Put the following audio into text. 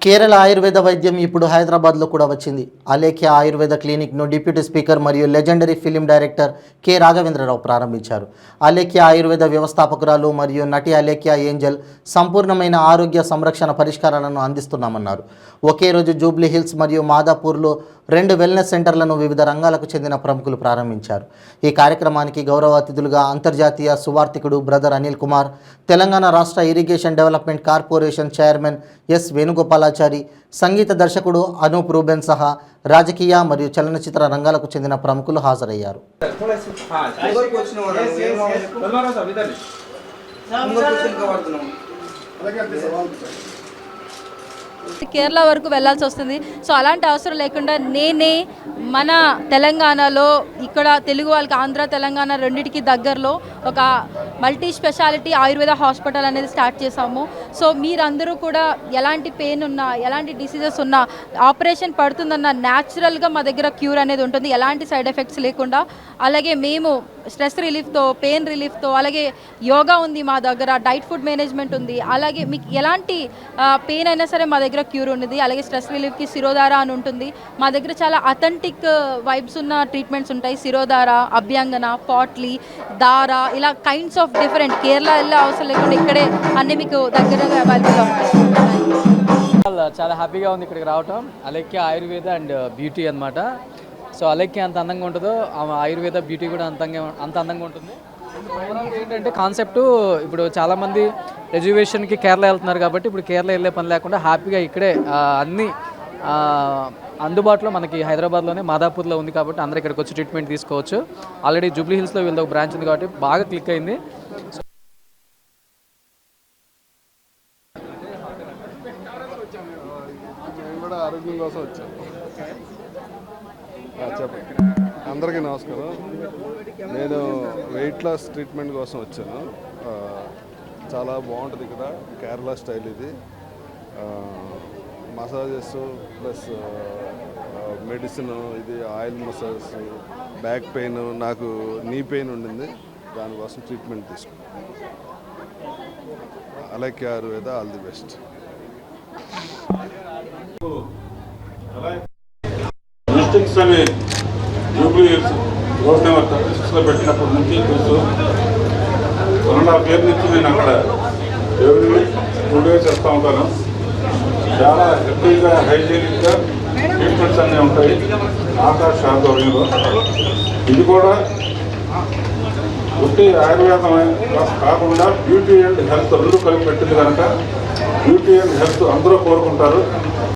కేరళ ఆయుర్వేద వైద్యం ఇప్పుడు హైదరాబాద్లో కూడా వచ్చింది. అలేఖ్య ఆయుర్వేద క్లినిక్ను డిప్యూటీ స్పీకర్ మరియు legendary film director K Raghavendra Rao ప్రారంభించారు. అలేఖ్య ఆయుర్వేద వ్యవస్థాపకురాలు మరియు నటి అలేఖ్య ఏంజల్ సంపూర్ణమైన ఆరోగ్య సంరక్షణ పరిష్కారాలను అందిస్తున్నామన్నారు. ఒకే రోజు జూబ్లీ హిల్స్ మరియు మాదాపూర్లో 2 వెల్నెస్ సెంటర్లను వివిధ రంగాలకు చెందిన ప్రముఖులు ప్రారంభించారు. ఈ కార్యక్రమానికి గౌరవ అతిథులుగా అంతర్జాతీయ సువార్థికుడు బ్రదర్ అనిల్ కుమార్, తెలంగాణ రాష్ట్ర irrigation development corporation chairman S Venugopalachari, సంగీత దర్శకుడు అనూప్ రూబెన్ సహా రాజకీయ మరియు చలనచిత్ర రంగాలకు చెందిన ప్రముఖులు హాజరయ్యారు. కేరళ వరకు వెళ్ళాల్సి వస్తుంది. సో అలాంటి అవసరం లేకుండా నేనే మన తెలంగాణలో ఇక్కడ తెలుగు వాళ్ళకి ఆంధ్ర తెలంగాణ రెండింటికి దగ్గరలో ఒక మల్టీ స్పెషాలిటీ ఆయుర్వేద హాస్పిటల్ అనేది స్టార్ట్ చేసాము. సో మీరందరూ కూడా ఎలాంటి పెయిన్ ఉన్నా ఎలాంటి డిసీజెస్ ఉన్నా ఆపరేషన్ పడుతుందన్న న్యాచురల్గా మా దగ్గర క్యూర్ అనేది ఉంటుంది, ఎలాంటి సైడ్ ఎఫెక్ట్స్ లేకుండా. అలాగే మేము స్ట్రెస్ రిలీఫ్తో, పెయిన్ రిలీఫ్తో, అలాగే యోగా ఉంది మా దగ్గర, డైట్ ఫుడ్ మేనేజ్మెంట్ ఉంది. అలాగే మీకు ఎలాంటి పెయిన్ అయినా సరే మా దగ్గర క్యూర్ ఉన్నది. అలాగే స్ట్రెస్ రిలీఫ్కి శిరోధార అని ఉంటుంది. మా దగ్గర చాలా అథెంటిక్ వైబ్స్ ఉన్న ట్రీట్మెంట్స్ ఉంటాయి. శిరోధార, అభ్యంగన, పాట్లీ, దార, ఇలా కైండ్స్ ఆఫ్ డిఫరెంట్. కేరళ వెళ్ళే అవసరం లేకుండా ఇక్కడే అన్నీ మీకు దగ్గరగా అవైలబుల్గా ఉంటాయి. చాలా హ్యాపీగా ఉంది ఇక్కడికి రావటం. అలేఖ్య ఆయుర్వేద అండ్ బ్యూటీ అనమాట. సో అలేఖ్య అంత అందంగా ఉంటుందో ఆయుర్వేద బ్యూటీ కూడా అంత అందంగా ఉంటుంది. ఏంటంటే కాన్సెప్టు ఇప్పుడు చాలామంది ఎడ్యుకేషన్కి కేరళ వెళ్తున్నారు కాబట్టి ఇప్పుడు కేరళ వెళ్ళే పని లేకుండా హ్యాపీగా ఇక్కడే అన్నీ అందుబాటులో మనకి హైదరాబాద్లోనే మాదాపూర్లో ఉంది కాబట్టి అందరూ ఇక్కడికి వచ్చి ట్రీట్మెంట్ తీసుకోవచ్చు. ఆల్రెడీ జూబ్లీ హిల్స్లో వీళ్ళది ఒక బ్రాంచ్ ఉంది కాబట్టి బాగా క్లిక్ అయింది. కూడా ఆరోగ్యం కోసం వచ్చాను. చెప్పండి. అందరికీ నమస్కారం. నేను వెయిట్ లాస్ ట్రీట్మెంట్ కోసం వచ్చాను. చాలా బాగుంటుంది ఇక్కడ, కేరళ స్టైల్ ఇది. మసాజెస్ ప్లస్ మెడిసిన్, ఇది ఆయిల్ మసాజ్, బ్యాక్ పెయిన్, నాకు నీ పెయిన్ ఉండింది, దానికోసం ట్రీట్మెంట్ తీసుకున్నాను. Alekhya Ayurveda, all the best. Jubilee Hills road number 36లో పెట్టినప్పటి నుంచి తెలుసు. 1.5 years నుంచి నేను అక్కడ ఎవ్రీ 2 days చేస్తూ ఉంటాను. చాలా హెల్తీగా, హైజీనిక్గా ట్రీట్మెంట్స్ అన్నీ ఉంటాయి ఆకాశ ఆధ్వర్యంలో. ఇది కూడా ఒట్టి ఆయుర్వేదం కాకుండా బ్యూటీ అండ్ హెల్త్ 2 కలిపి పెట్టింది కనుక బ్యూటీ అండ్ హెల్త్ అందరూ కోరుకుంటారు.